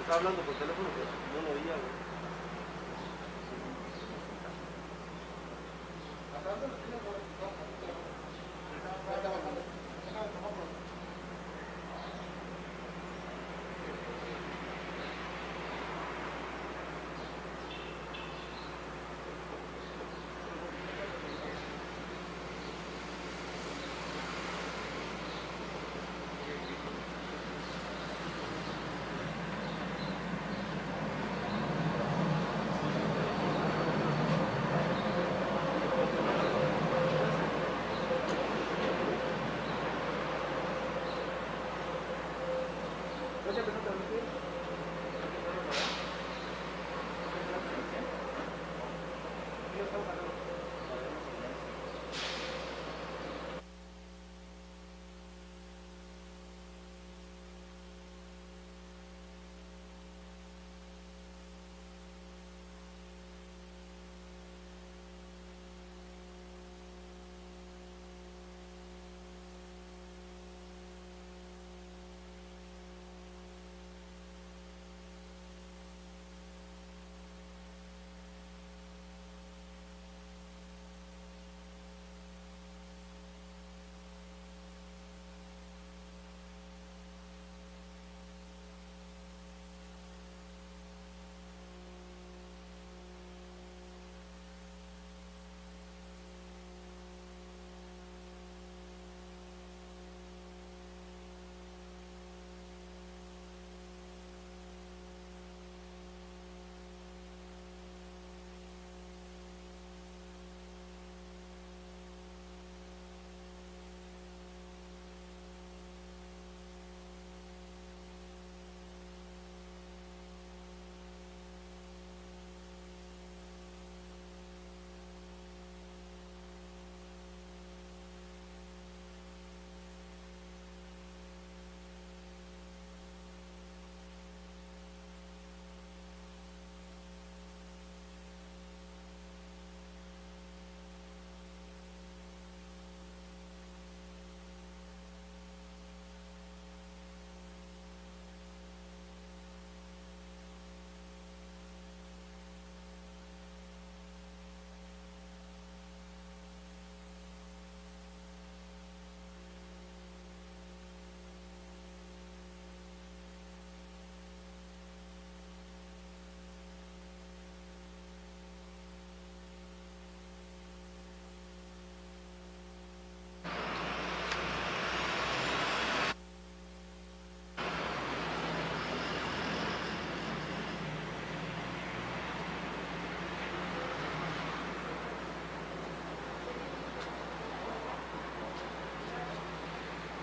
estaba hablando por teléfono, pero no lo oía, güey. ¿No se empezó a transmitir? Sí, estamos hablando.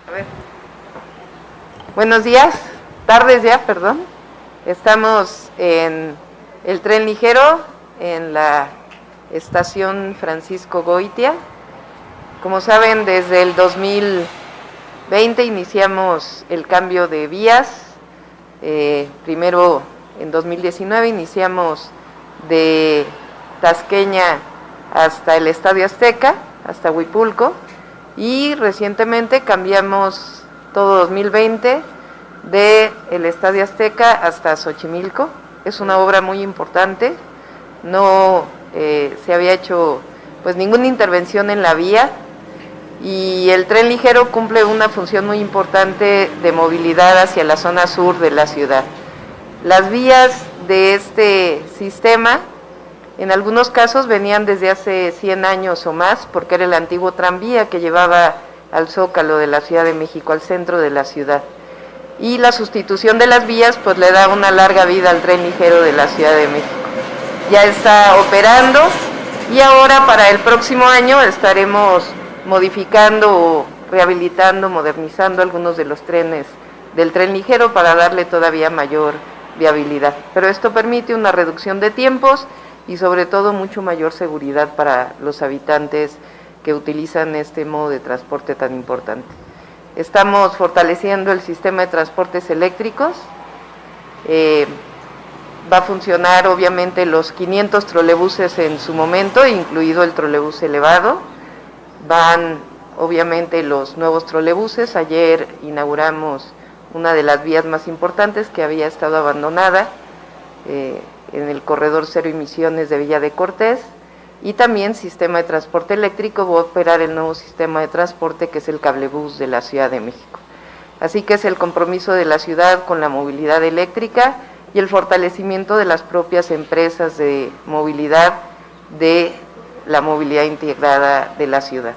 A ver. Buenos días, tardes ya, perdón. Estamos en el tren ligero, en la estación Francisco Goitia. Como saben, desde el 2020 iniciamos el cambio de vías. Primero, en 2019, iniciamos de Tasqueña hasta el Estadio Azteca, hasta Huipulco. Y recientemente cambiamos todo 2020 de el Estadio Azteca hasta Xochimilco. Es una obra muy importante, no se había hecho pues ninguna intervención en la vía y el tren ligero cumple una función muy importante de movilidad hacia la zona sur de la ciudad. Las vías de este sistema en algunos casos venían desde hace 100 años o más, porque era el antiguo tranvía que llevaba al Zócalo de la Ciudad de México, al centro de la ciudad. Y la sustitución de las vías pues le da una larga vida al tren ligero de la Ciudad de México. Ya está operando y ahora para el próximo año estaremos modificando, rehabilitando, modernizando algunos de los trenes del tren ligero para darle todavía mayor viabilidad. Pero esto permite una reducción de tiempos y sobre todo mucho mayor seguridad para los habitantes que utilizan este modo de transporte tan importante. Estamos fortaleciendo el sistema de transportes eléctricos. Va a funcionar obviamente los 500 trolebuses en su momento, incluido el trolebús elevado. Van obviamente los nuevos trolebuses. Ayer inauguramos una de las vías más importantes que había estado abandonada, en el corredor cero emisiones de Villa de Cortés, y también sistema de transporte eléctrico. Va a operar el nuevo sistema de transporte que es el cablebús de la Ciudad de México. Así que es el compromiso de la ciudad con la movilidad eléctrica y el fortalecimiento de las propias empresas de movilidad, de la movilidad integrada de la ciudad.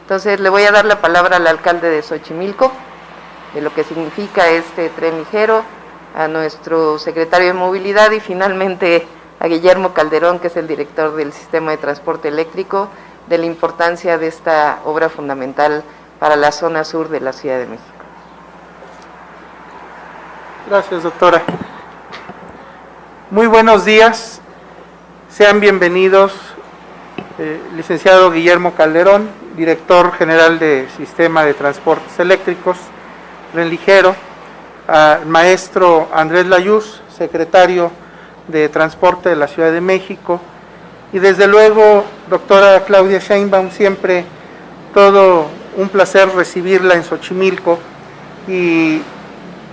Entonces le voy a dar la palabra al alcalde de Xochimilco, de lo que significa este tren ligero, a nuestro secretario de movilidad y finalmente a Guillermo Calderón, que es el director del sistema de transporte eléctrico, de la importancia de esta obra fundamental para la zona sur de la Ciudad de México. Gracias, doctora. Muy buenos días, sean bienvenidos, licenciado Guillermo Calderón, director general de Sistema de Transportes Eléctricos, Tren Ligero, al maestro Andrés Layuz, secretario de Transporte de la Ciudad de México, y desde luego, doctora Claudia Sheinbaum, siempre todo un placer recibirla en Xochimilco, y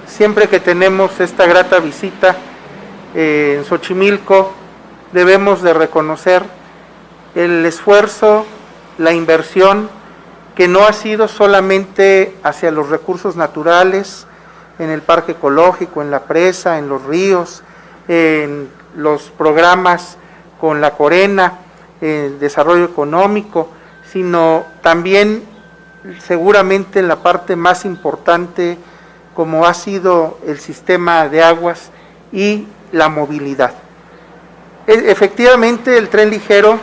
siempre que tenemos esta grata visita en Xochimilco, debemos de reconocer el esfuerzo, la inversión, que no ha sido solamente hacia los recursos naturales, en el parque ecológico, en la presa, en los ríos, en los programas con la Corena, el desarrollo económico, sino también seguramente en la parte más importante, como ha sido el sistema de aguas y la movilidad. Efectivamente, el tren ligero,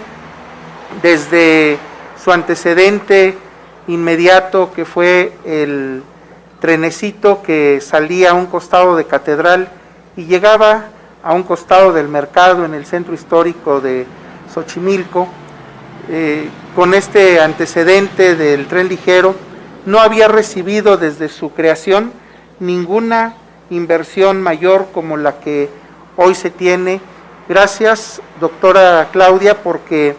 desde su antecedente inmediato, que fue el trenecito que salía a un costado de Catedral y llegaba a un costado del mercado en el centro histórico de Xochimilco, con este antecedente del tren ligero, no había recibido desde su creación ninguna inversión mayor como la que hoy se tiene. Gracias, doctora Claudia, porque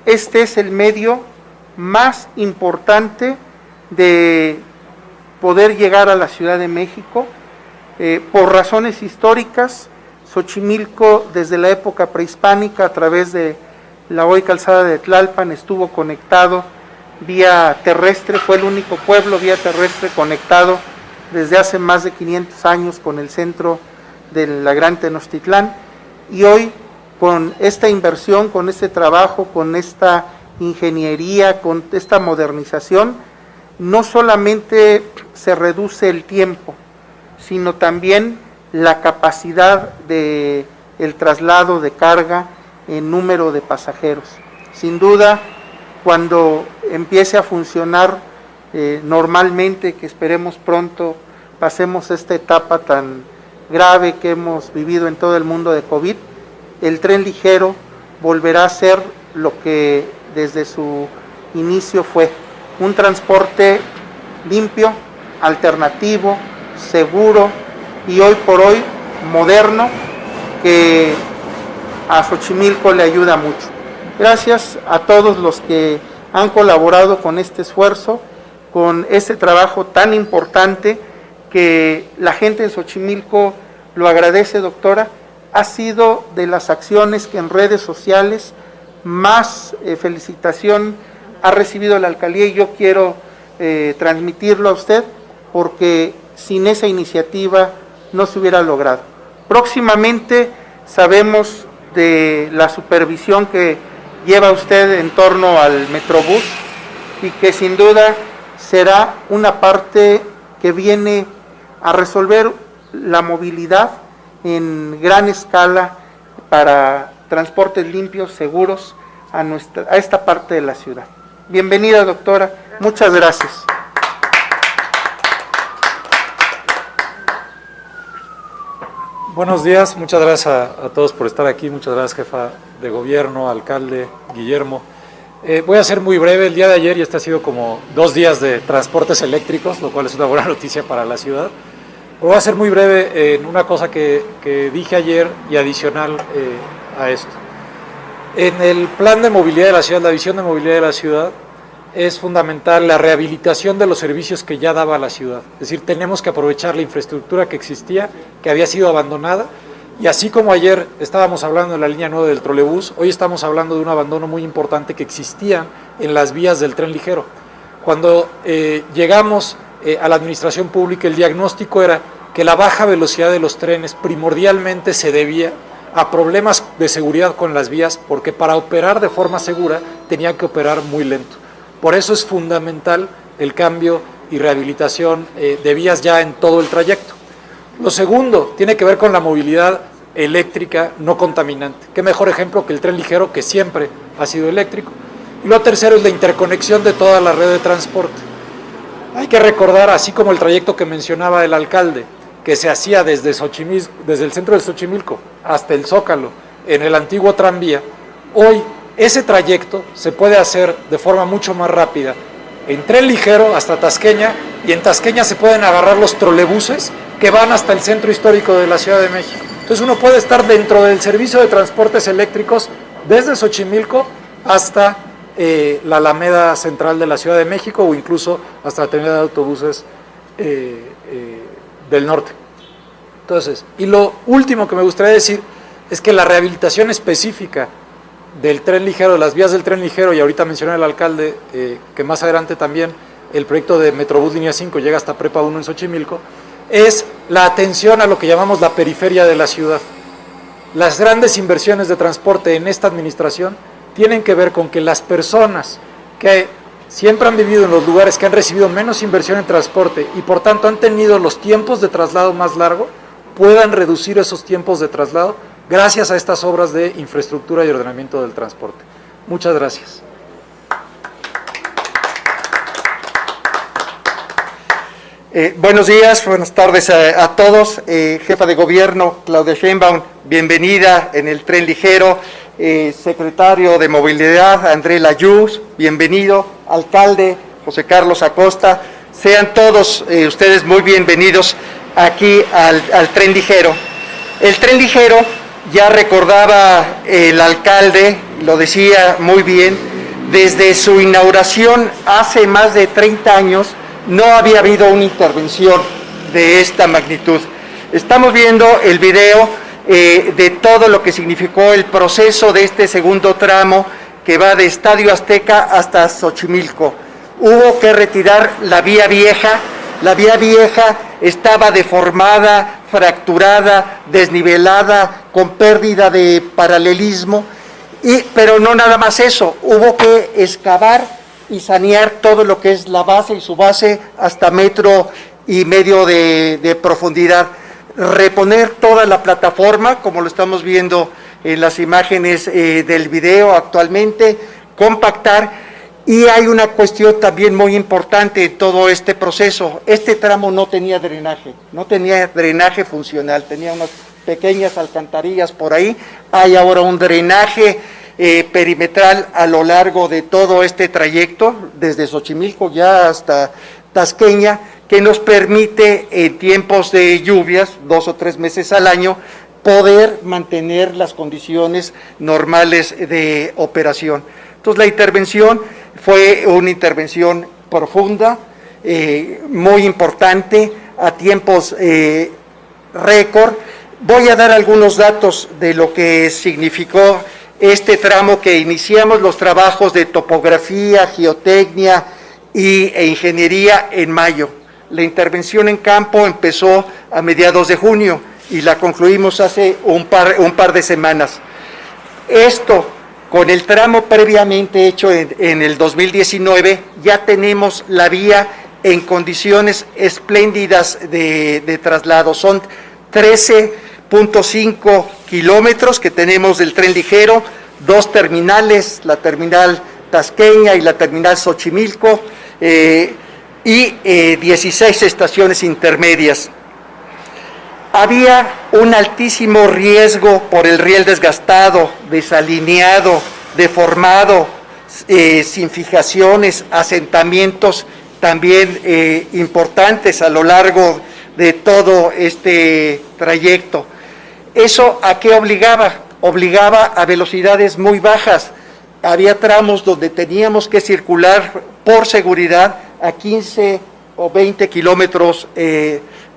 este es el medio más importante de poder llegar a la Ciudad de México. Por razones históricas, Xochimilco desde la época prehispánica, a través de la hoy calzada de Tlalpan, estuvo conectado vía terrestre, fue el único pueblo vía terrestre conectado desde hace más de 500 años con el centro de la Gran Tenochtitlán, y hoy con esta inversión, con este trabajo, con esta ingeniería, con esta modernización, no solamente se reduce el tiempo, sino también la capacidad de el traslado de carga en número de pasajeros. Sin duda, cuando empiece a funcionar normalmente, que esperemos pronto pasemos esta etapa tan grave que hemos vivido en todo el mundo de COVID, el tren ligero volverá a ser lo que desde su inicio fue: un transporte limpio, alternativo, seguro y hoy por hoy moderno, que a Xochimilco le ayuda mucho. Gracias a todos los que han colaborado con este esfuerzo, con este trabajo tan importante, que la gente de Xochimilco lo agradece, doctora. Ha sido de las acciones que en redes sociales más felicitación ha recibido la alcaldía, y yo quiero transmitirlo a usted, porque sin esa iniciativa no se hubiera logrado. Próximamente sabemos de la supervisión que lleva usted en torno al Metrobús, y que sin duda será una parte que viene a resolver la movilidad en gran escala para transportes limpios, seguros a esta parte de la ciudad. Bienvenida, doctora. Muchas gracias. Buenos días, muchas gracias a todos por estar aquí, muchas gracias jefa de gobierno, alcalde, Guillermo. Voy a ser muy breve. El día de ayer, y este ha sido como 2 días de transportes eléctricos, lo cual es una buena noticia para la ciudad. Pero voy a ser muy breve en una cosa que dije ayer y adicional a esto. En el plan de movilidad de la ciudad, la visión de movilidad de la ciudad, es fundamental la rehabilitación de los servicios que ya daba la ciudad. Es decir, tenemos que aprovechar la infraestructura que existía, que había sido abandonada, y así como ayer estábamos hablando de la línea 9 del trolebús, hoy estamos hablando de un abandono muy importante que existía en las vías del tren ligero. Cuando llegamos a la administración pública, el diagnóstico era que la baja velocidad de los trenes primordialmente se debía a problemas de seguridad con las vías, porque para operar de forma segura tenía que operar muy lento. Por eso es fundamental el cambio y rehabilitación de vías ya en todo el trayecto. Lo segundo tiene que ver con la movilidad eléctrica no contaminante. Qué mejor ejemplo que el tren ligero, que siempre ha sido eléctrico. Y lo tercero es la interconexión de toda la red de transporte. Hay que recordar, así como el trayecto que mencionaba el alcalde, que se hacía desde el centro de Xochimilco hasta el Zócalo, en el antiguo tranvía, hoy ese trayecto se puede hacer de forma mucho más rápida en tren ligero hasta Tasqueña, y en Tasqueña se pueden agarrar los trolebuses que van hasta el centro histórico de la Ciudad de México. Entonces uno puede estar dentro del servicio de transportes eléctricos desde Xochimilco hasta la Alameda Central de la Ciudad de México, o incluso hasta la terminal de autobuses del norte. Entonces, y lo último que me gustaría decir es que la rehabilitación específica del tren ligero, de las vías del tren ligero, y ahorita mencioné al alcalde que más adelante también el proyecto de Metrobús Línea 5 llega hasta Prepa 1 en Xochimilco, es la atención a lo que llamamos la periferia de la ciudad. Las grandes inversiones de transporte en esta administración tienen que ver con que las personas que siempre han vivido en los lugares que han recibido menos inversión en transporte y por tanto han tenido los tiempos de traslado más largos, puedan reducir esos tiempos de traslado gracias a estas obras de infraestructura y ordenamiento del transporte. Muchas gracias. Buenos días, buenas tardes a todos. Jefa de Gobierno, Claudia Sheinbaum, bienvenida en el tren ligero. Secretario de Movilidad, André Layuz, bienvenido. Alcalde, José Carlos Acosta, sean todos ustedes muy bienvenidos aquí al tren ligero. El tren ligero, ya recordaba el alcalde, lo decía muy bien, desde su inauguración hace más de 30 años, no había habido una intervención de esta magnitud. Estamos viendo el video de todo lo que significó el proceso de este segundo tramo que va de Estadio Azteca hasta Xochimilco. Hubo que retirar la vía vieja estaba deformada, fracturada, desnivelada, con pérdida de paralelismo, pero no nada más eso, hubo que excavar y sanear todo lo que es la base y su base hasta 1,5 metros de profundidad, reponer toda la plataforma, como lo estamos viendo en las imágenes del video actualmente, compactar. Y hay una cuestión también muy importante en todo este proceso. Este tramo no tenía drenaje funcional, tenía unas pequeñas alcantarillas por ahí. Hay ahora un drenaje perimetral a lo largo de todo este trayecto, desde Xochimilco ya hasta Tasqueña, que nos permite en tiempos de lluvias, 2 o 3 meses al año, poder mantener las condiciones normales de operación. Entonces la intervención fue una intervención profunda, muy importante, a tiempos récord. Voy a dar algunos datos de lo que significó este tramo que iniciamos los trabajos de topografía, geotecnia e ingeniería en mayo. La intervención en campo empezó a mediados de junio y la concluimos hace un par de semanas. Esto, con el tramo previamente hecho en el 2019, ya tenemos la vía en condiciones espléndidas de traslado. Son 13.5 kilómetros que tenemos del tren ligero, 2 terminales, la terminal Tasqueña y la terminal Xochimilco, y 16 estaciones intermedias. Había un altísimo riesgo por el riel desgastado, desalineado, deformado, sin fijaciones, asentamientos también importantes a lo largo de todo este trayecto. ¿Eso a qué obligaba? Obligaba a velocidades muy bajas. Había tramos donde teníamos que circular por seguridad a 15 o 20 kilómetros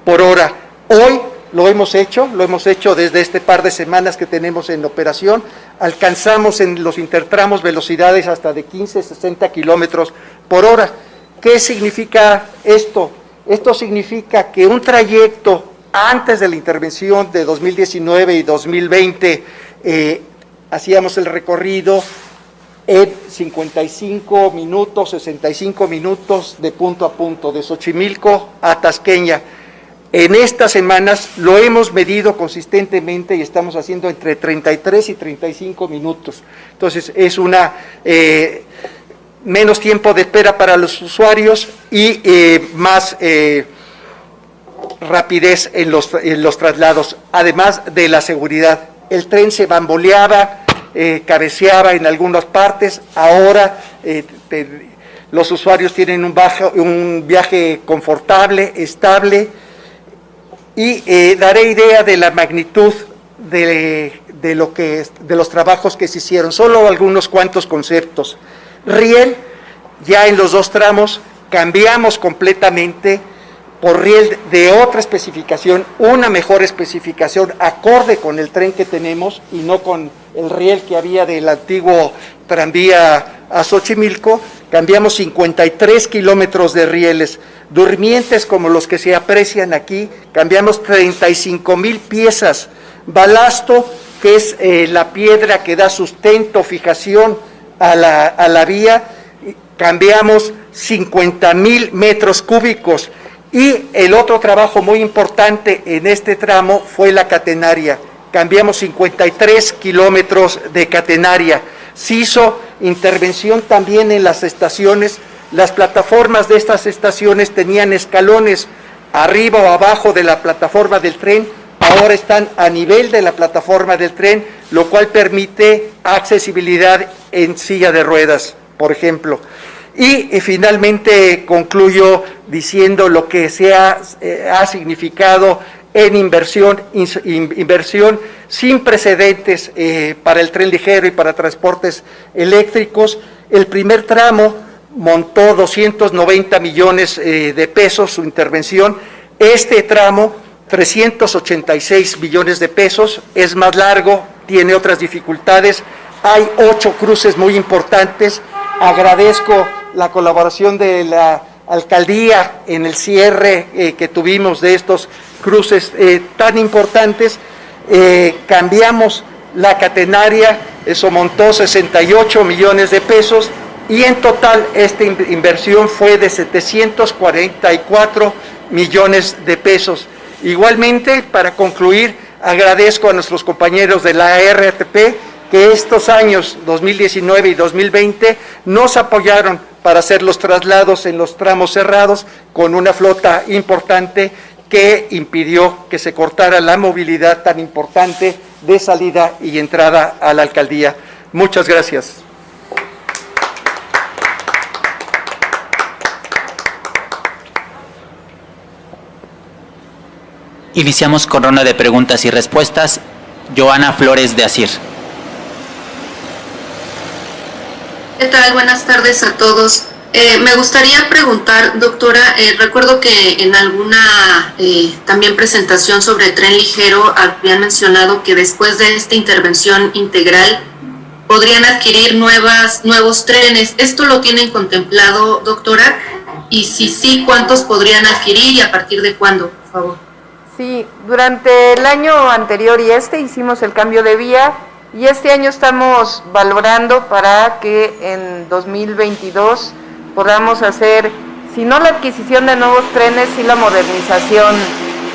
por hora. Hoy lo hemos hecho desde este par de semanas que tenemos en operación, alcanzamos en los intertramos velocidades hasta de 15, 60 kilómetros por hora. ¿Qué significa esto? Esto significa que un trayecto antes de la intervención de 2019 y 2020, hacíamos el recorrido en 55 minutos, 65 minutos de punto a punto, de Xochimilco a Tasqueña. En estas semanas lo hemos medido consistentemente y estamos haciendo entre 33 y 35 minutos. Entonces es una menos tiempo de espera para los usuarios y más rapidez en los traslados, además de la seguridad. El tren se bamboleaba, cabeceaba en algunas partes, ahora los usuarios tienen un viaje confortable, estable, y daré idea de la magnitud de los trabajos que se hicieron, solo algunos cuantos conceptos. Riel, ya en los dos tramos, cambiamos completamente por riel de otra especificación, una mejor especificación acorde con el tren que tenemos y no con el riel que había del antiguo tranvía a Xochimilco. Cambiamos 53 kilómetros de rieles, durmientes como los que se aprecian aquí, cambiamos 35,000 piezas, balasto, que es la piedra que da sustento, fijación a la vía, cambiamos 50,000 metros cúbicos. Y el otro trabajo muy importante en este tramo fue la catenaria. Cambiamos 53 kilómetros de catenaria. Se hizo intervención también en las estaciones. Las plataformas de estas estaciones tenían escalones arriba o abajo de la plataforma del tren. Ahora están a nivel de la plataforma del tren, lo cual permite accesibilidad en silla de ruedas, por ejemplo. Y finalmente concluyo diciendo lo que ha significado en inversión sin precedentes para el tren ligero y para transportes eléctricos. El primer tramo montó 290 millones de pesos su intervención. Este tramo, 386 millones de pesos, es más largo, tiene otras dificultades. Hay 8 cruces muy importantes. Agradezco la colaboración de la alcaldía en el cierre que tuvimos de estos cruces tan importantes. Cambiamos la catenaria, eso montó 68 millones de pesos y en total esta inversión fue de 744 millones de pesos. Igualmente, para concluir, agradezco a nuestros compañeros de la RATP que estos años 2019 y 2020 nos apoyaron para hacer los traslados en los tramos cerrados con una flota importante que impidió que se cortara la movilidad tan importante de salida y entrada a la alcaldía. Muchas gracias. Iniciamos con ronda de preguntas y respuestas. Joana Flores de Asir. ¿Qué tal? Buenas tardes a todos. Me gustaría preguntar, doctora, recuerdo que en alguna también presentación sobre tren ligero habían mencionado que después de esta intervención integral podrían adquirir nuevos trenes. ¿Esto lo tienen contemplado, doctora? Y si sí, ¿cuántos podrían adquirir y a partir de cuándo, por favor? Sí, durante el año anterior y hicimos el cambio de vía. Y este año estamos valorando para que en 2022 podamos hacer, si no la adquisición de nuevos trenes, sí la modernización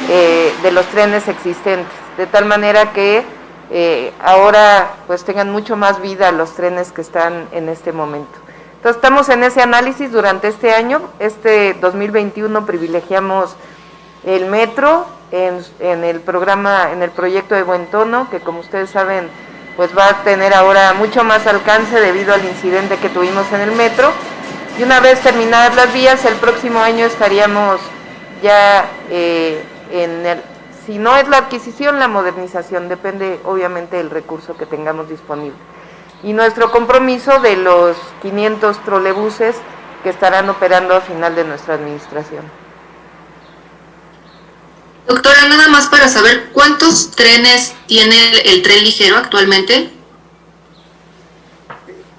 de los trenes existentes, de tal manera que ahora pues tengan mucho más vida los trenes que están en este momento. Entonces estamos en ese análisis durante este año. Este 2021 privilegiamos el metro en el programa, en el proyecto de Buen Tono, que como ustedes saben pues va a tener ahora mucho más alcance debido al incidente que tuvimos en el metro. Y una vez terminadas las vías, el próximo año estaríamos ya si no es la adquisición, la modernización, depende obviamente del recurso que tengamos disponible. Y nuestro compromiso de los 500 trolebuses que estarán operando a final de nuestra administración. Doctora, nada más para saber, ¿cuántos trenes tiene el tren ligero actualmente?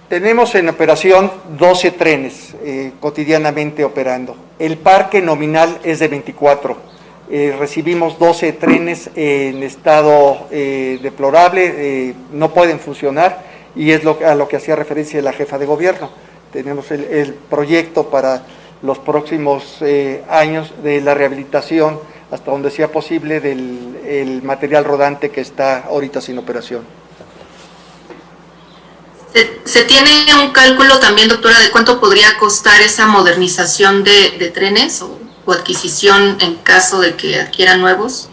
Tenemos en operación 12 trenes cotidianamente operando. El parque nominal es de 24. Recibimos 12 trenes en estado deplorable, no pueden funcionar, y es a lo que hacía referencia la jefa de gobierno. Tenemos el proyecto para los próximos años de la rehabilitación, hasta donde sea posible, del material rodante que está ahorita sin operación. ¿Se tiene un cálculo también, doctora, de cuánto podría costar esa modernización de trenes o adquisición en caso de que adquieran nuevos?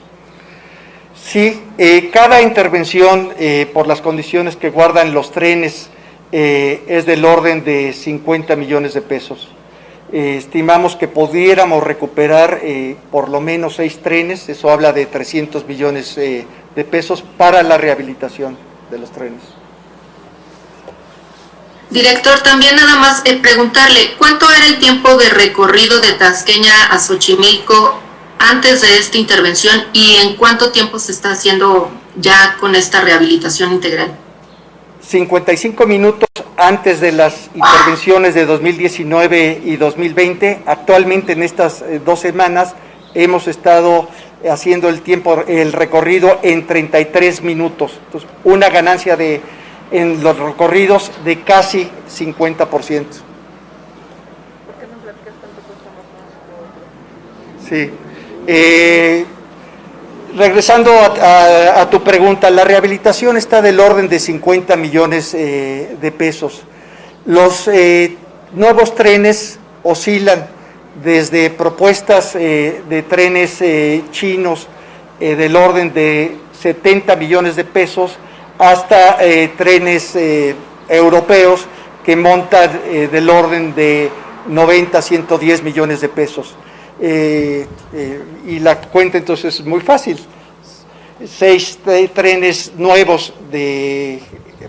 Sí, cada intervención por las condiciones que guardan los trenes es del orden de 50 millones de pesos. Estimamos que pudiéramos recuperar por lo menos 6 trenes, eso habla de 300 millones de pesos para la rehabilitación de los trenes. Director, también nada más preguntarle, ¿cuánto era el tiempo de recorrido de Tasqueña a Xochimilco antes de esta intervención y en cuánto tiempo se está haciendo ya con esta rehabilitación integral? 55 minutos antes de las intervenciones de 2019 y 2020. Actualmente en estas 2 semanas hemos estado haciendo el recorrido en 33 minutos. Entonces, una ganancia en los recorridos de casi 50%. Sí. Regresando a tu pregunta, la rehabilitación está del orden de 50 millones de pesos. Los nuevos trenes oscilan desde propuestas de trenes chinos del orden de 70 millones de pesos hasta trenes europeos que montan del orden de 90 a 110 millones de pesos. Y la cuenta entonces es muy fácil. 6 trenes nuevos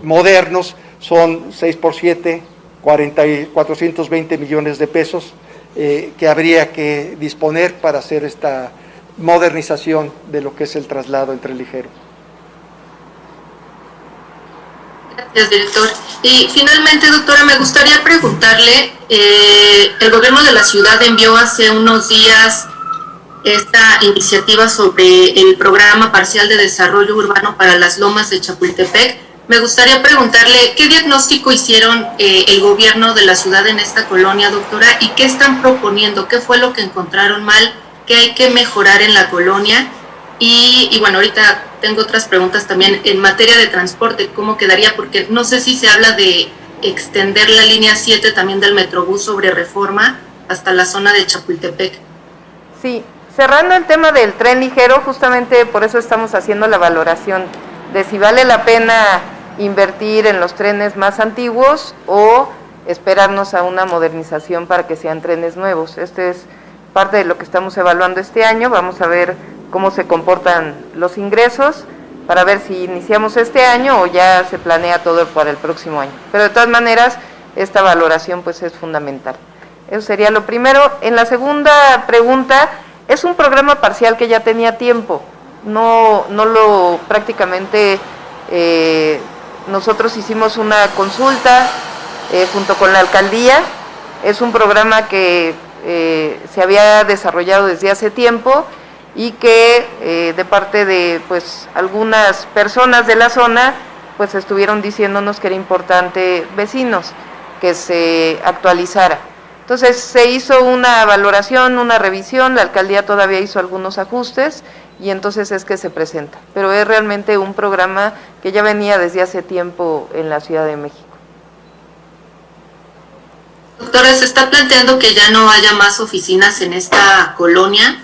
modernos son 6 por 7, 420 millones de pesos que habría que disponer para hacer esta modernización de lo que es el traslado en tren ligero. Gracias, director. Y finalmente, doctora, me gustaría preguntarle, el gobierno de la ciudad envió hace unos días esta iniciativa sobre el programa parcial de desarrollo urbano para las lomas de Chapultepec. Me gustaría preguntarle qué diagnóstico hicieron el gobierno de la ciudad en esta colonia, doctora, y qué están proponiendo, qué fue lo que encontraron mal, qué hay que mejorar en la colonia. Y bueno, ahorita tengo otras preguntas también en materia de transporte, ¿cómo quedaría? Porque no sé si se habla de extender la línea 7 también del Metrobús sobre Reforma hasta la zona de Chapultepec. Sí, cerrando el tema del tren ligero, justamente por eso estamos haciendo la valoración de si vale la pena invertir en los trenes más antiguos o esperarnos a una modernización para que sean trenes nuevos. Este es parte de lo que estamos evaluando este año. Vamos a ver cómo se comportan los ingresos para ver si iniciamos este año o ya se planea todo para el próximo año. Pero de todas maneras, esta valoración pues es fundamental. Eso sería lo primero. En la segunda pregunta, es un programa parcial que ya tenía tiempo. Prácticamente nosotros hicimos una consulta junto con la alcaldía. Es un programa que se había desarrollado desde hace tiempo y que de parte de pues algunas personas de la zona pues estuvieron diciéndonos que era importante, vecinos, que se actualizara. Entonces se hizo una valoración, una revisión, la alcaldía todavía hizo algunos ajustes y entonces es que se presenta, pero es realmente un programa que ya venía desde hace tiempo en la Ciudad de México. Doctora, ¿se está planteando que ya no haya más oficinas en esta colonia?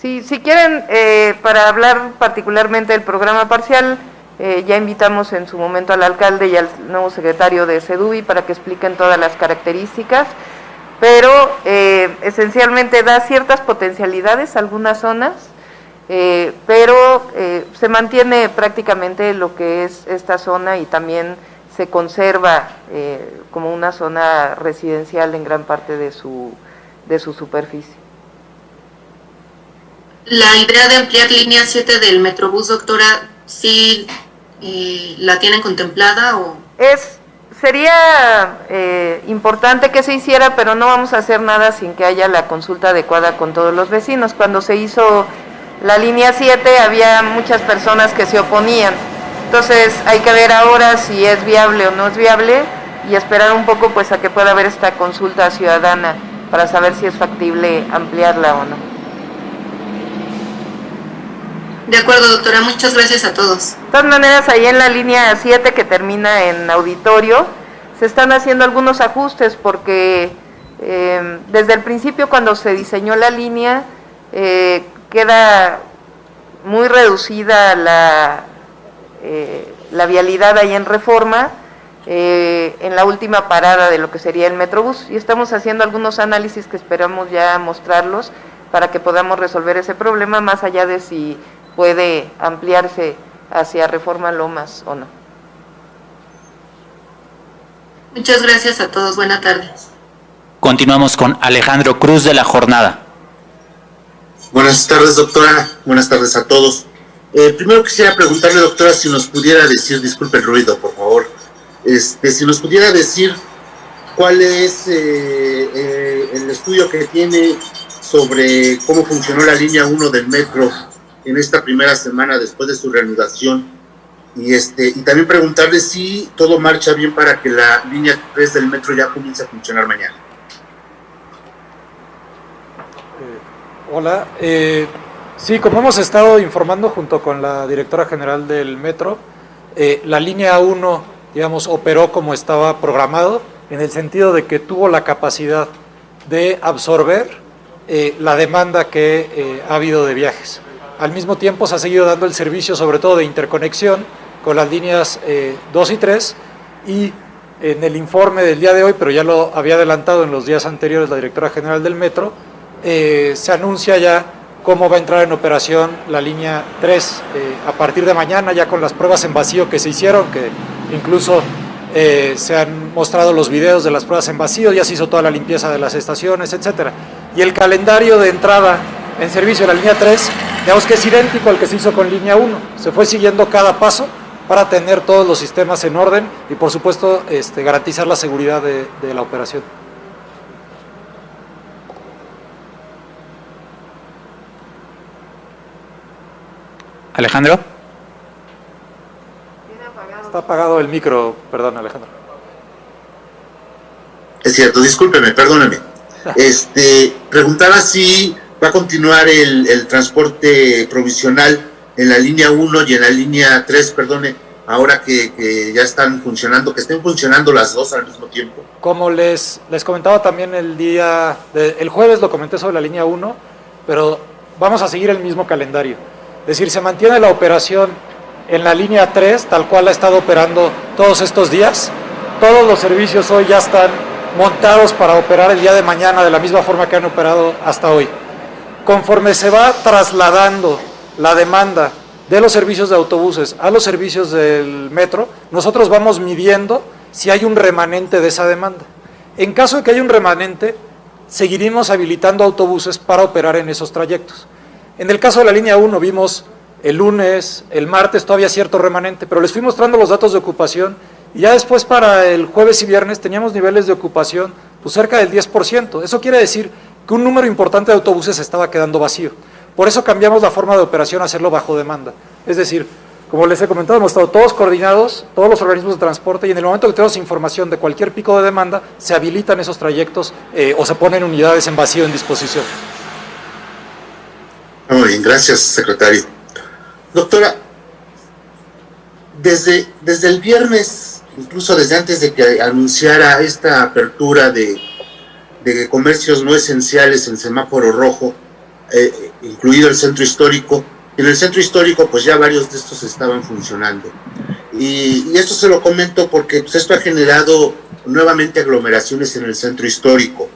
Sí, si quieren, para hablar particularmente del programa parcial, ya invitamos en su momento al alcalde y al nuevo secretario de SEDUBI para que expliquen todas las características, pero esencialmente da ciertas potencialidades a algunas zonas, pero se mantiene prácticamente lo que es esta zona y también se conserva como una zona residencial en gran parte de su superficie. La idea de ampliar línea 7 del Metrobús, doctora, ¿sí la tienen contemplada o...? Sería importante que se hiciera, pero no vamos a hacer nada sin que haya la consulta adecuada con todos los vecinos. Cuando se hizo la línea 7 había muchas personas que se oponían, entonces hay que ver ahora si es viable o no es viable y esperar un poco pues a que pueda haber esta consulta ciudadana para saber si es factible ampliarla o no. De acuerdo, doctora, muchas gracias a todos. De todas maneras, ahí en la línea 7 que termina en Auditorio, se están haciendo algunos ajustes porque desde el principio cuando se diseñó la línea queda muy reducida la vialidad ahí en Reforma, en la última parada de lo que sería el Metrobús, y estamos haciendo algunos análisis que esperamos ya mostrarlos para que podamos resolver ese problema, más allá de si puede ampliarse hacia Reforma Lomas o no. Muchas gracias a todos. Buenas tardes. Continuamos con Alejandro Cruz de La Jornada. Buenas tardes, doctora. Buenas tardes a todos. Primero quisiera preguntarle, doctora, si nos pudiera decir, disculpe el ruido, por favor, si nos pudiera decir cuál es el estudio que tiene sobre cómo funcionó la línea 1 del metro en esta primera semana después de su reanudación, y también preguntarle si todo marcha bien para que la línea 3 del metro ya comience a funcionar mañana. Hola, sí, como hemos estado informando junto con la directora general del metro, la línea 1, digamos, operó como estaba programado, en el sentido de que tuvo la capacidad de absorber la demanda que ha habido de viajes. Al mismo tiempo se ha seguido dando el servicio, sobre todo de interconexión, con las líneas 2 y 3, y en el informe del día de hoy, pero ya lo había adelantado en los días anteriores la directora general del metro, se anuncia ya cómo va a entrar en operación la línea 3 a partir de mañana, ya con las pruebas en vacío que se hicieron, que incluso se han mostrado los videos de las pruebas en vacío, ya se hizo toda la limpieza de las estaciones, etcétera. Y el calendario de entrada en servicio de la línea 3, digamos que es idéntico al que se hizo con línea 1, se fue siguiendo cada paso para tener todos los sistemas en orden y por supuesto garantizar la seguridad de la operación. Alejandro. Está apagado el micro, perdón, Alejandro. Es cierto, discúlpeme, perdóneme. Preguntaba si va a continuar el transporte provisional en la línea 1 y en la línea 3, perdone, ahora que ya están funcionando, que estén funcionando las dos al mismo tiempo. Como les comentaba también el jueves lo comenté sobre la línea 1, pero vamos a seguir el mismo calendario. Es decir, se mantiene la operación en la línea 3, tal cual ha estado operando todos estos días. Todos los servicios hoy ya están montados para operar el día de mañana de la misma forma que han operado hasta hoy. Conforme se va trasladando la demanda de los servicios de autobuses a los servicios del metro, nosotros vamos midiendo si hay un remanente de esa demanda. En caso de que haya un remanente, seguiremos habilitando autobuses para operar en esos trayectos. En el caso de la línea 1 vimos el lunes, el martes todavía cierto remanente, pero les fui mostrando los datos de ocupación y ya después para el jueves y viernes teníamos niveles de ocupación pues cerca del 10%. Eso quiere decir que un número importante de autobuses estaba quedando vacío. Por eso cambiamos la forma de operación a hacerlo bajo demanda. Es decir, como les he comentado, hemos estado todos coordinados, todos los organismos de transporte, y en el momento que tenemos información de cualquier pico de demanda, se habilitan esos trayectos o se ponen unidades en vacío en disposición. Muy bien, gracias, secretario. Doctora, desde el viernes, incluso desde antes de que anunciara esta apertura de comercios no esenciales en semáforo rojo, incluido el centro histórico, en el centro histórico pues ya varios de estos estaban funcionando. Y esto se lo comento porque pues, esto ha generado nuevamente aglomeraciones en el centro histórico.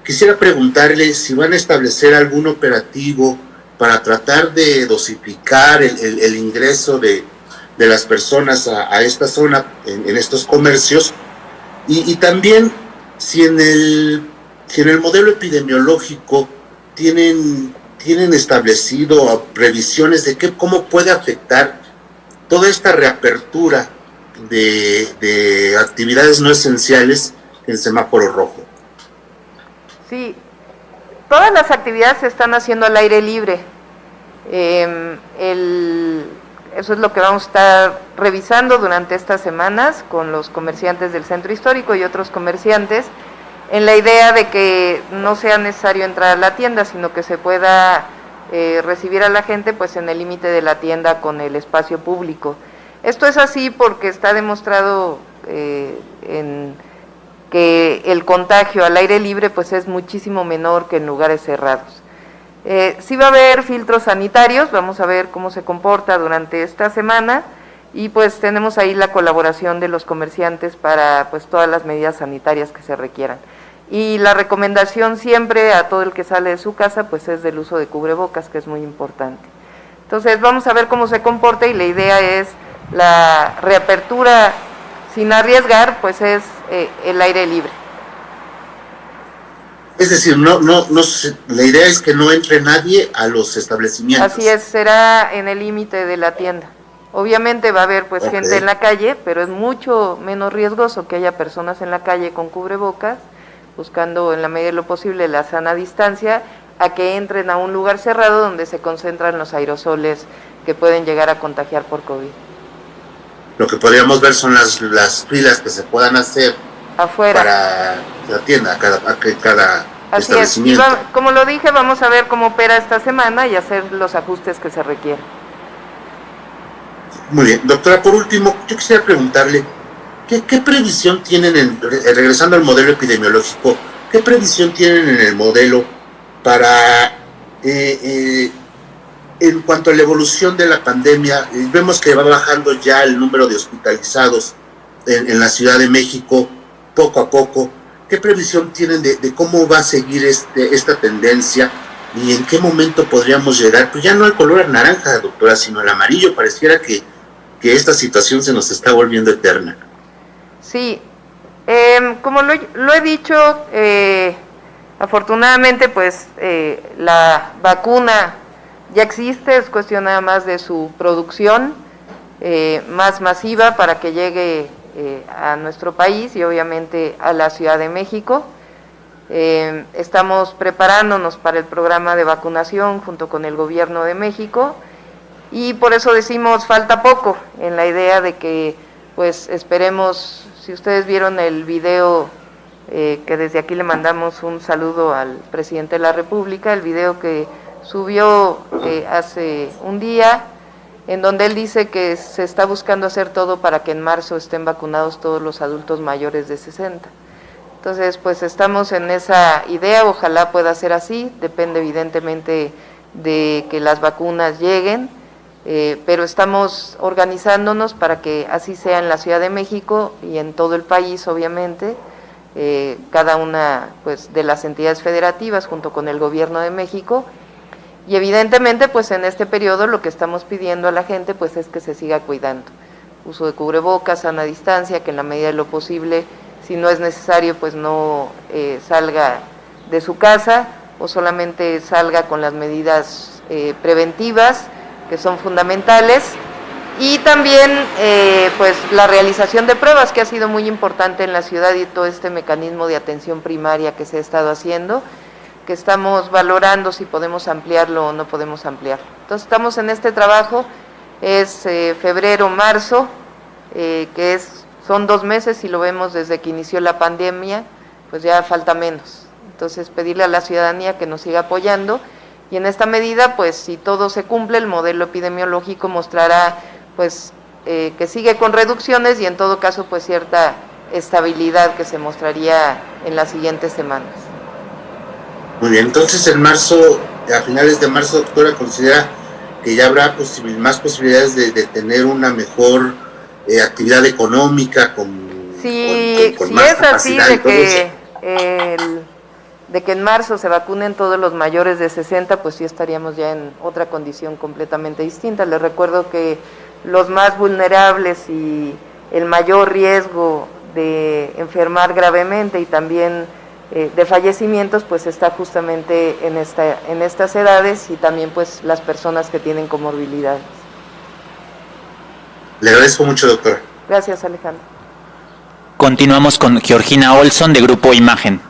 Quisiera preguntarle si van a establecer algún operativo para tratar de dosificar el ingreso de de las personas a esta zona, en estos comercios, y también si en el modelo epidemiológico tienen establecido previsiones de cómo puede afectar toda esta reapertura de actividades no esenciales en el semáforo rojo. Sí, todas las actividades se están haciendo al aire libre. Eso es lo que vamos a estar revisando durante estas semanas con los comerciantes del centro histórico y otros comerciantes, en la idea de que no sea necesario entrar a la tienda, sino que se pueda recibir a la gente pues en el límite de la tienda con el espacio público. Esto es así porque está demostrado que el contagio al aire libre pues es muchísimo menor que en lugares cerrados. Sí va a haber filtros sanitarios, vamos a ver cómo se comporta durante esta semana, y pues tenemos ahí la colaboración de los comerciantes para pues todas las medidas sanitarias que se requieran. Y la recomendación siempre a todo el que sale de su casa pues es del uso de cubrebocas, que es muy importante. Entonces vamos a ver cómo se comporta, y la idea es la reapertura sin arriesgar, pues es el aire libre. Es decir, la idea es que no entre nadie a los establecimientos. Así es, será en el límite de la tienda. Obviamente va a haber pues gente en la calle, pero es mucho menos riesgoso que haya personas en la calle con cubrebocas, buscando en la medida de lo posible la sana distancia, a que entren a un lugar cerrado donde se concentran los aerosoles que pueden llegar a contagiar por COVID. Lo que podríamos ver son las filas que se puedan hacer afuera para la tienda, cada Así establecimiento. Es. Como lo dije, vamos a ver cómo opera esta semana y hacer los ajustes que se requieren. Muy bien. Doctora, por último, yo quisiera preguntarle, ¿qué previsión tienen, regresando al modelo epidemiológico, qué previsión tienen en el modelo para, en cuanto a la evolución de la pandemia? Vemos que va bajando ya el número de hospitalizados en la Ciudad de México, poco a poco. ¿Qué previsión tienen de cómo va a seguir esta tendencia y en qué momento podríamos llegar? Pues ya no al color naranja, doctora, sino al amarillo. Pareciera que esta situación se nos está volviendo eterna. Sí, como lo he dicho, afortunadamente pues la vacuna ya existe, es cuestión nada más de su producción más masiva para que llegue a nuestro país y obviamente a la Ciudad de México. Estamos preparándonos para el programa de vacunación junto con el Gobierno de México, y por eso decimos falta poco, en la idea de que pues esperemos. Si ustedes vieron el video, que desde aquí le mandamos un saludo al presidente de la República, el video que subió hace un día, en donde él dice que se está buscando hacer todo para que en marzo estén vacunados todos los adultos mayores de 60. Entonces, pues estamos en esa idea, ojalá pueda ser así, depende evidentemente de que las vacunas lleguen, pero estamos organizándonos para que así sea en la Ciudad de México y en todo el país, obviamente, cada una pues de las entidades federativas junto con el Gobierno de México. Y evidentemente pues en este periodo lo que estamos pidiendo a la gente pues es que se siga cuidando, uso de cubrebocas, sana distancia, que en la medida de lo posible, si no es necesario, pues no salga de su casa o solamente salga con las medidas preventivas que son fundamentales, y también pues la realización de pruebas, que ha sido muy importante en la ciudad, y todo este mecanismo de atención primaria que se ha estado haciendo, que estamos valorando si podemos ampliarlo o no podemos ampliarlo. Entonces estamos en este trabajo, es febrero, marzo, que son 2 meses, si lo vemos desde que inició la pandemia, pues ya falta menos. Entonces pedirle a la ciudadanía que nos siga apoyando, y en esta medida, pues si todo se cumple, el modelo epidemiológico mostrará pues que sigue con reducciones y en todo caso pues cierta estabilidad que se mostraría en las siguientes semanas. Muy bien, entonces en marzo, a finales de marzo, doctora, ¿considera que ya habrá más posibilidades de tener una mejor actividad económica con más es así capacidad de que en marzo se vacunen todos los mayores de 60, pues sí estaríamos ya en otra condición completamente distinta. Les recuerdo que los más vulnerables y el mayor riesgo de enfermar gravemente y también de fallecimientos, pues está justamente en estas edades y también pues las personas que tienen comorbilidades. Le agradezco mucho, doctora. Gracias, Alejandro. Continuamos con Georgina Olson de Grupo Imagen.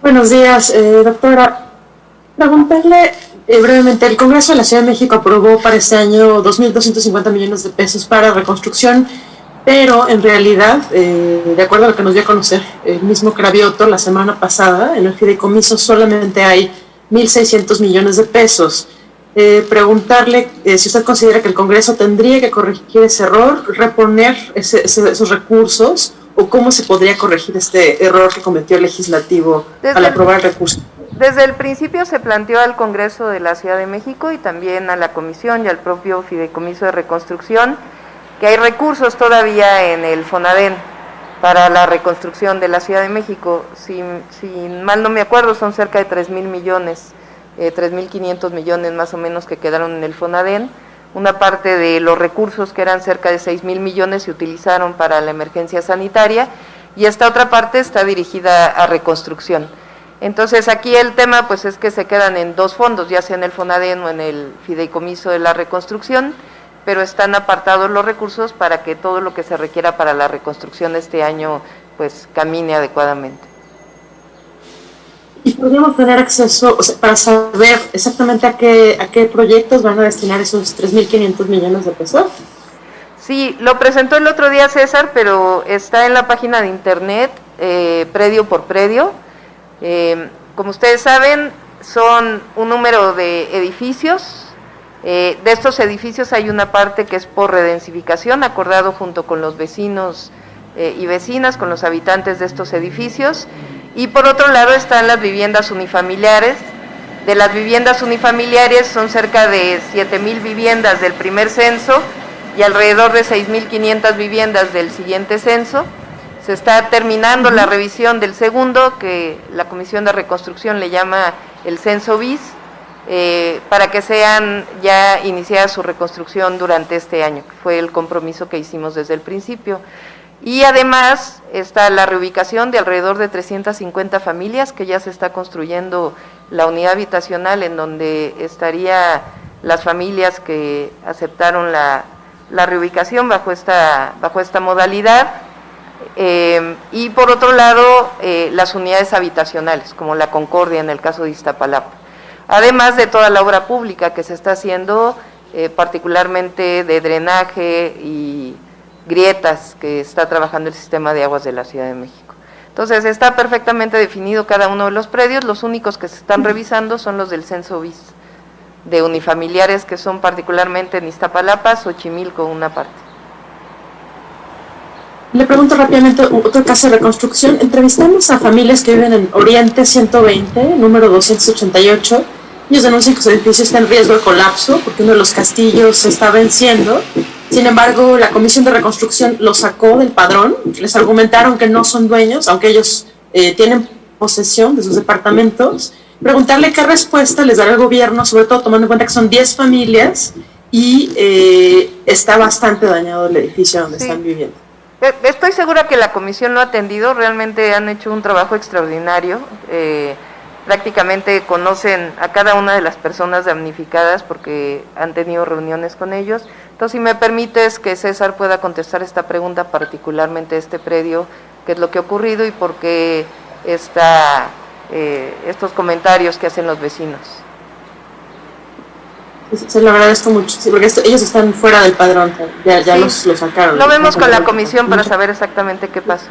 Buenos días, doctora. Preguntarle brevemente, el Congreso de la Ciudad de México aprobó para este año 2.250 millones de pesos para reconstrucción, pero en realidad, de acuerdo a lo que nos dio a conocer el mismo Cravioto la semana pasada, en el fideicomiso solamente hay 1.600 millones de pesos. Preguntarle si usted considera que el Congreso tendría que corregir ese error, reponer esos recursos, o cómo se podría corregir este error que cometió el legislativo al aprobar el recurso. Desde el principio se planteó al Congreso de la Ciudad de México y también a la Comisión y al propio Fideicomiso de Reconstrucción que hay recursos todavía en el FONADEN para la reconstrucción de la Ciudad de México. Si mal no me acuerdo, son cerca de 3,000 millones, 3,500 millones más o menos que quedaron en el FONADEN. Una parte de los recursos, que eran cerca de 6,000 millones, se utilizaron para la emergencia sanitaria y esta otra parte está dirigida a reconstrucción. Entonces aquí el tema pues es que se quedan en dos fondos, ya sea en el FONADEN o en el Fideicomiso de la Reconstrucción, pero están apartados los recursos para que todo lo que se requiera para la reconstrucción este año pues camine adecuadamente. ¿Y podríamos tener acceso, o sea, para saber exactamente a qué proyectos van a destinar esos 3.500 millones de pesos? Sí, lo presentó el otro día César, pero está en la página de internet, predio por predio. Como ustedes saben, son un número de edificios. De estos edificios hay una parte que es por redensificación, acordado junto con los vecinos y vecinas, con los habitantes de estos edificios. Y por otro lado están las viviendas unifamiliares. De las viviendas unifamiliares son cerca de 7,000 viviendas del primer censo y alrededor de 6,500 viviendas del siguiente censo. Se está terminando la revisión del segundo, que la Comisión de Reconstrucción le llama el censo bis, para que sean ya iniciada su reconstrucción durante este año, que fue el compromiso que hicimos desde el principio. Y además está la reubicación de alrededor de 350 familias, que ya se está construyendo la unidad habitacional en donde estaría las familias que aceptaron la reubicación bajo esta modalidad. Y por otro lado, las unidades habitacionales, como la Concordia en el caso de Iztapalapa. Además de toda la obra pública que se está haciendo, particularmente de drenaje y grietas que está trabajando el sistema de aguas de la Ciudad de México. Entonces está perfectamente definido cada uno de los predios, los únicos que se están revisando son los del censo bis, de unifamiliares, que son particularmente en Iztapalapa, Xochimilco, una parte. Le pregunto rápidamente otro caso de reconstrucción. Entrevistamos a familias que viven en Oriente 120, número 288. Ellos denuncian que su edificio está en riesgo de colapso porque uno de los castillos se está venciendo. Sin embargo, la Comisión de Reconstrucción los sacó del padrón. Les argumentaron que no son dueños, aunque ellos tienen posesión de sus departamentos. Preguntarle qué respuesta les dará el gobierno, sobre todo tomando en cuenta que son 10 familias y está bastante dañado el edificio donde están viviendo. Estoy segura que la comisión lo ha atendido, realmente han hecho un trabajo extraordinario, prácticamente conocen a cada una de las personas damnificadas porque han tenido reuniones con ellos. Entonces, si me permites que César pueda contestar esta pregunta, particularmente este predio, qué es lo que ha ocurrido y por qué estos comentarios que hacen los vecinos. Se lo agradezco mucho, sí, porque ellos están fuera del padrón, ya sí, los sacaron. Lo vemos con la comisión para saber exactamente qué pasó.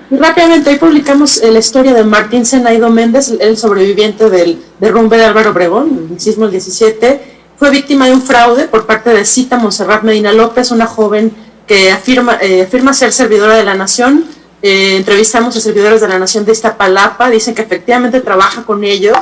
Y rápidamente, hoy publicamos la historia de Martín Zenaido Méndez, el sobreviviente del derrumbe de Álvaro Obregón, el sismo del 17. Fue víctima de un fraude por parte de Cita Montserrat Medina López, una joven que afirma ser servidora de la Nación. Entrevistamos a servidores de la Nación de Iztapalapa, dicen que efectivamente trabaja con ellos.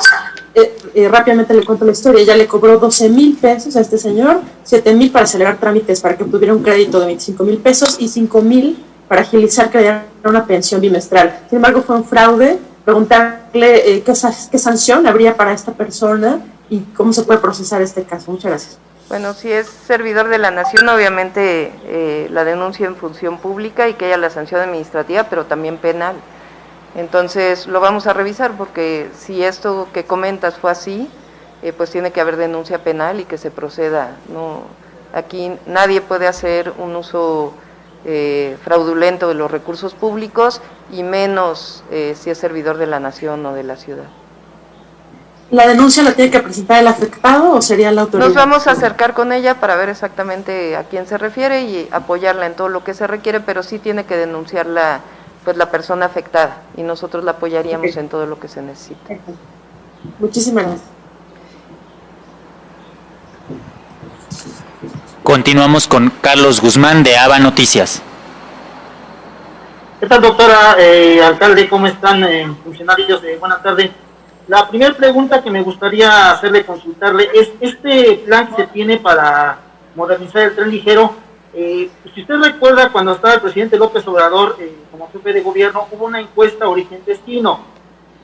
Rápidamente le cuento la historia. Ella le cobró 12,000 pesos a este señor, 7,000 para acelerar trámites para que obtuviera un crédito de 25,000 pesos y 5,000 para agilizar que le diera una pensión bimestral. Sin embargo, fue un fraude. Preguntarle qué sanción habría para esta persona y cómo se puede procesar este caso. Muchas gracias. Bueno, si es servidor de la Nación, obviamente la denuncia en función pública y que haya la sanción administrativa, pero también penal. Entonces lo vamos a revisar porque si esto que comentas fue así, pues tiene que haber denuncia penal y que se proceda. No, aquí nadie puede hacer un uso fraudulento de los recursos públicos y menos si es servidor de la Nación o de la ciudad. ¿La denuncia la tiene que presentar el afectado o sería la autoridad? Nos vamos a acercar con ella para ver exactamente a quién se refiere y apoyarla en todo lo que se requiere, pero sí tiene que denunciarla pues la persona afectada y nosotros la apoyaríamos en todo lo que se necesite. Muchísimas gracias. Continuamos con Carlos Guzmán de ABA Noticias. ¿Qué tal, doctora? Alcalde, ¿cómo están? Funcionarios, buenas tardes. La primera pregunta que me gustaría hacerle, consultarle, es este plan que se tiene para modernizar el tren ligero. Si usted recuerda, cuando estaba el presidente López Obrador como jefe de gobierno, hubo una encuesta origen-destino,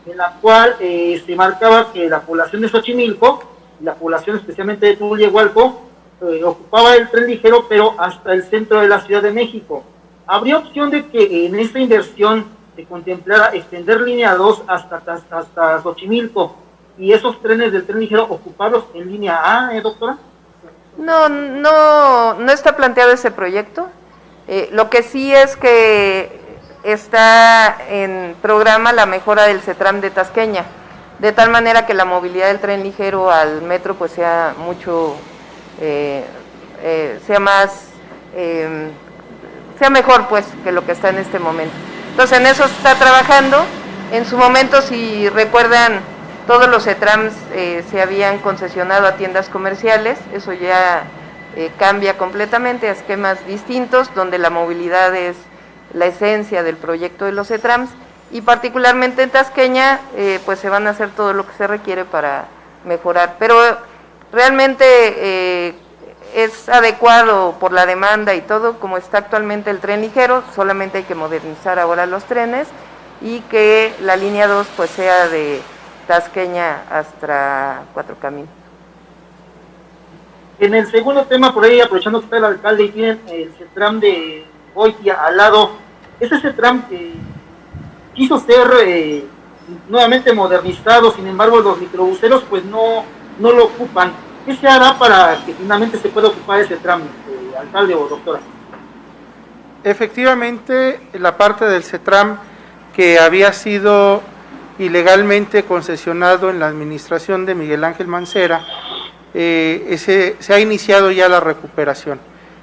en la cual se marcaba que la población de Xochimilco, y la población especialmente de Tulyehualco, ocupaba el tren ligero, pero hasta el centro de la Ciudad de México. ¿Habría opción de que en esta inversión se contemplara extender línea 2 hasta Xochimilco y esos trenes del tren ligero ocuparlos en línea A, doctora? No está planteado ese proyecto. Lo que sí es que está en programa la mejora del CETRAM de Tasqueña, de tal manera que la movilidad del tren ligero al metro pues sea mucho, sea mejor pues que lo que está en este momento. Entonces en eso se está trabajando. En su momento, si recuerdan, todos los CETRAMs se habían concesionado a tiendas comerciales, eso ya cambia completamente a esquemas distintos, donde la movilidad es la esencia del proyecto de los CETRAMs, y particularmente en Tasqueña, pues se van a hacer todo lo que se requiere para mejorar, pero realmente es adecuado por la demanda y todo, como está actualmente el tren ligero, solamente hay que modernizar ahora los trenes, y que la línea 2 pues sea de Tasqueña hasta Cuatro Caminos. En el segundo tema, por ahí, aprovechando que está el alcalde y tienen el CETRAM de Goitia al lado, ese CETRAM quiso ser nuevamente modernizado, sin embargo los microbuseros pues no lo ocupan. ¿Qué se hará para que finalmente se pueda ocupar ese CETRAM, alcalde o doctora? Efectivamente, la parte del CETRAM que había sido ilegalmente concesionado en la administración de Miguel Ángel Mancera, se ha iniciado ya la recuperación.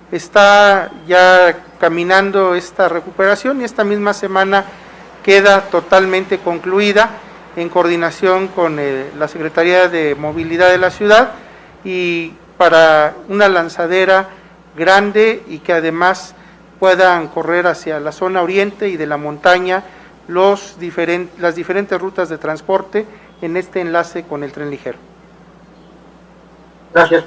Está ya caminando esta recuperación y esta misma semana queda totalmente concluida en coordinación con la Secretaría de Movilidad de la ciudad, y para una lanzadera grande y que además puedan correr hacia la zona oriente y de la montaña las diferentes rutas de transporte en este enlace con el tren ligero. Gracias.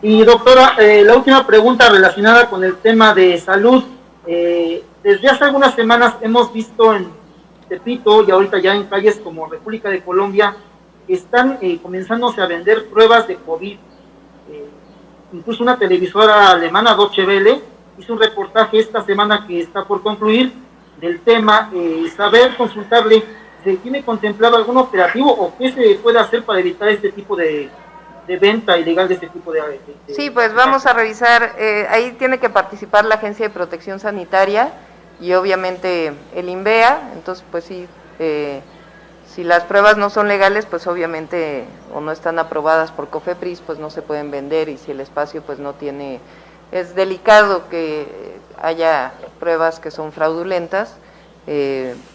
Y doctora, la última pregunta relacionada con el tema de salud. Desde hace algunas semanas hemos visto en Tepito y ahorita ya en calles como República de Colombia, están comenzándose a vender pruebas de COVID. Incluso una televisora alemana, Deutsche Welle, hizo un reportaje esta semana que está por concluir del tema. Saber, consultarle, ¿se tiene contemplado algún operativo o qué se puede hacer para evitar este tipo de venta ilegal de este tipo de... Sí, pues vamos a revisar, ahí tiene que participar la Agencia de Protección Sanitaria y obviamente el INVEA. Entonces pues sí, si las pruebas no son legales, pues obviamente o no están aprobadas por COFEPRIS, pues no se pueden vender, y si el espacio pues no tiene, es delicado que haya pruebas que son fraudulentas,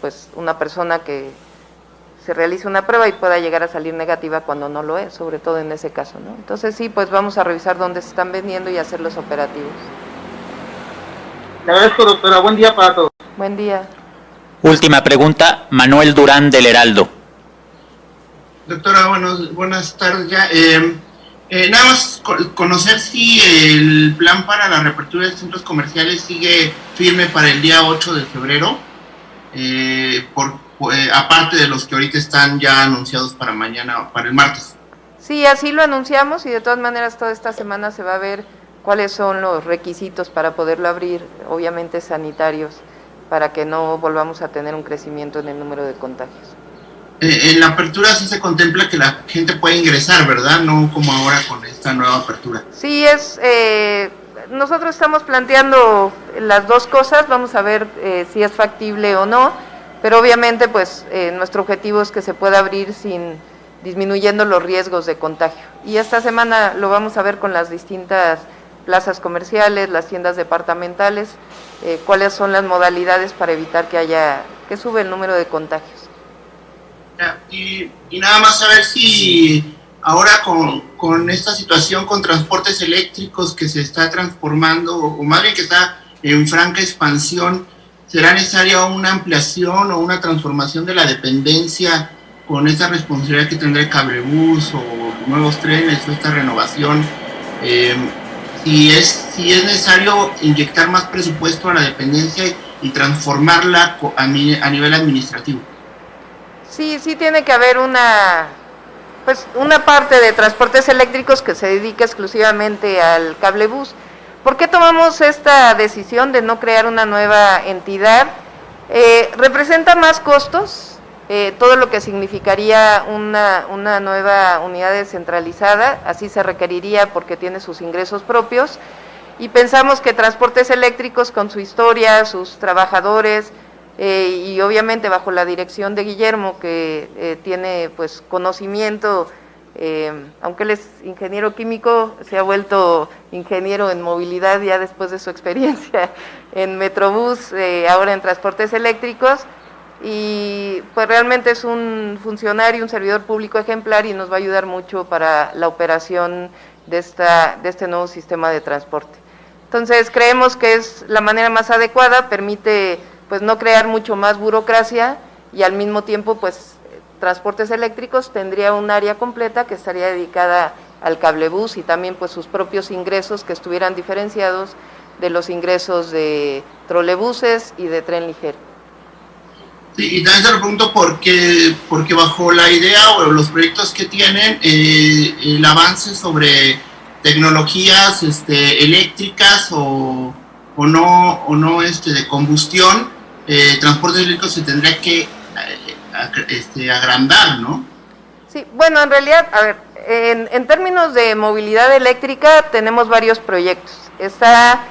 pues una persona que se realice una prueba y pueda llegar a salir negativa cuando no lo es, sobre todo en ese caso, ¿no? Entonces sí, pues vamos a revisar dónde se están vendiendo y hacer los operativos. Le agradezco, doctora. Buen día para todos. Buen día. Última pregunta, Manuel Durán del Heraldo. Doctora, buenas tardes ya. Nada más conocer si el plan para la reapertura de centros comerciales sigue firme para el día 8 de febrero, aparte de los que ahorita están ya anunciados para mañana, para el martes. Sí, así lo anunciamos y de todas maneras toda esta semana se va a ver cuáles son los requisitos para poderlo abrir, obviamente sanitarios, para que no volvamos a tener un crecimiento en el número de contagios. En la apertura sí se contempla que la gente puede ingresar, ¿verdad? No como ahora con esta nueva apertura. Sí, nosotros estamos planteando las dos cosas, vamos a ver si es factible o no, pero obviamente pues nuestro objetivo es que se pueda abrir sin disminuyendo los riesgos de contagio. Y esta semana lo vamos a ver con las distintas plazas comerciales, las tiendas departamentales, cuáles son las modalidades para evitar que sube el número de contagios. Y nada más saber si ahora con esta situación con transportes eléctricos que se está transformando, o más bien que está en franca expansión, ¿será necesaria una ampliación o una transformación de la dependencia con esta responsabilidad que tendrá el cablebús o nuevos trenes o esta renovación? Si es necesario inyectar más presupuesto a la dependencia y transformarla a nivel administrativo. Sí tiene que haber una parte de transportes eléctricos que se dedique exclusivamente al cablebús. ¿Por qué tomamos esta decisión de no crear una nueva entidad? Representa más costos, todo lo que significaría una nueva unidad descentralizada, así se requeriría porque tiene sus ingresos propios, y pensamos que transportes eléctricos con su historia, sus trabajadores, y obviamente bajo la dirección de Guillermo, que tiene pues conocimiento, aunque él es ingeniero químico, se ha vuelto ingeniero en movilidad ya después de su experiencia en Metrobús, ahora en transportes eléctricos, y pues realmente es un funcionario, un servidor público ejemplar y nos va a ayudar mucho para la operación de este nuevo sistema de transporte. Entonces creemos que es la manera más adecuada, permite pues no crear mucho más burocracia y al mismo tiempo pues transportes eléctricos tendría un área completa que estaría dedicada al cablebús y también pues sus propios ingresos que estuvieran diferenciados de los ingresos de trolebuses y de tren ligero. Sí, y también se lo pregunto porque bajo la idea o los proyectos que tienen, el avance sobre tecnologías eléctricas o no de combustión, transportes eléctricos se tendría que agrandar, ¿no? Sí, bueno, en realidad, a ver, en términos de movilidad eléctrica tenemos varios proyectos. Está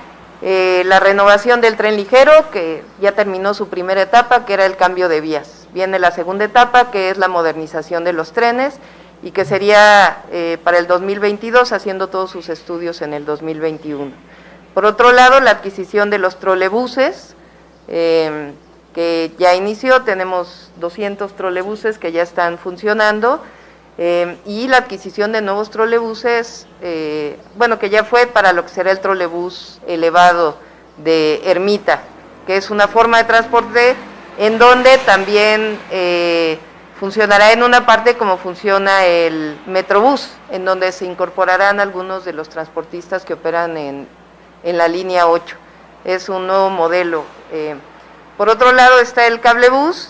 la renovación del tren ligero, que ya terminó su primera etapa, que era el cambio de vías. Viene la segunda etapa, que es la modernización de los trenes, y que sería para el 2022, haciendo todos sus estudios en el 2021. Por otro lado, la adquisición de los trolebuses, que ya inició, tenemos 200 trolebuses que ya están funcionando, y la adquisición de nuevos trolebuses, que ya fue para lo que será el trolebús elevado de Ermita, que es una forma de transporte en donde también funcionará en una parte como funciona el Metrobús, en donde se incorporarán algunos de los transportistas que operan en la línea 8. Es un nuevo modelo. Por otro lado está el cablebús,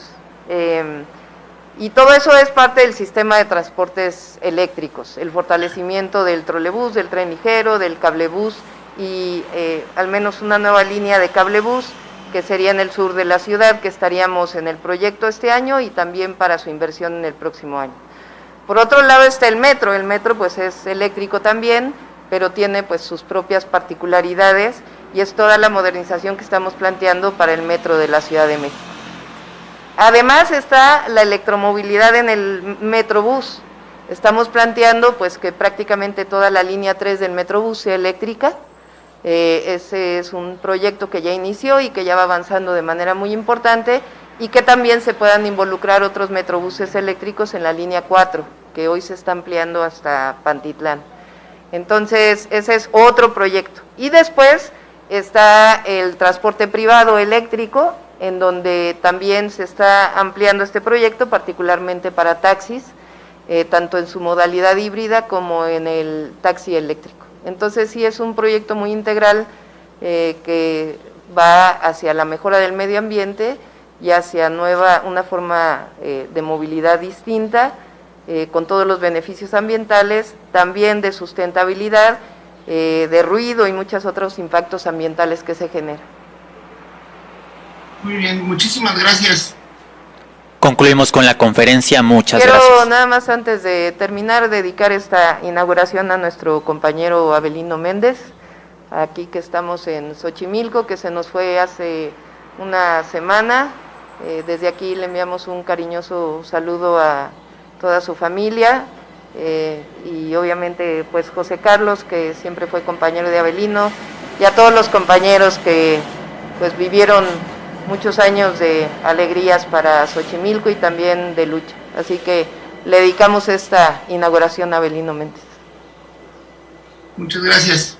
y todo eso es parte del sistema de transportes eléctricos, el fortalecimiento del trolebús, del tren ligero, del cablebús y al menos una nueva línea de cablebús que sería en el sur de la ciudad, que estaríamos en el proyecto este año y también para su inversión en el próximo año. Por otro lado está el metro pues es eléctrico también, pero tiene pues sus propias particularidades y es toda la modernización que estamos planteando para el metro de la Ciudad de México. Además está la electromovilidad en el Metrobús. Estamos planteando pues que prácticamente toda la línea 3 del Metrobús sea eléctrica. Ese es un proyecto que ya inició y que ya va avanzando de manera muy importante y que también se puedan involucrar otros metrobuses eléctricos en la línea 4, que hoy se está ampliando hasta Pantitlán. Entonces, ese es otro proyecto. Y después está el transporte privado eléctrico, en donde también se está ampliando este proyecto, particularmente para taxis, tanto en su modalidad híbrida como en el taxi eléctrico. Entonces, sí es un proyecto muy integral que va hacia la mejora del medio ambiente y hacia una forma de movilidad distinta, con todos los beneficios ambientales, también de sustentabilidad, de ruido y muchos otros impactos ambientales que se generan. Muy bien, muchísimas gracias. Concluimos con la conferencia. Muchas Quiero gracias. nada más antes de terminar dedicar esta inauguración a nuestro compañero Avelino Méndez, aquí que estamos en Xochimilco, que se nos fue hace una semana. Desde aquí le enviamos un cariñoso saludo a toda su familia y obviamente pues José Carlos, que siempre fue compañero de Avelino, y a todos los compañeros que pues vivieron muchos años de alegrías para Xochimilco y también de lucha. Así que le dedicamos esta inauguración a Avelino Méndez. Muchas gracias.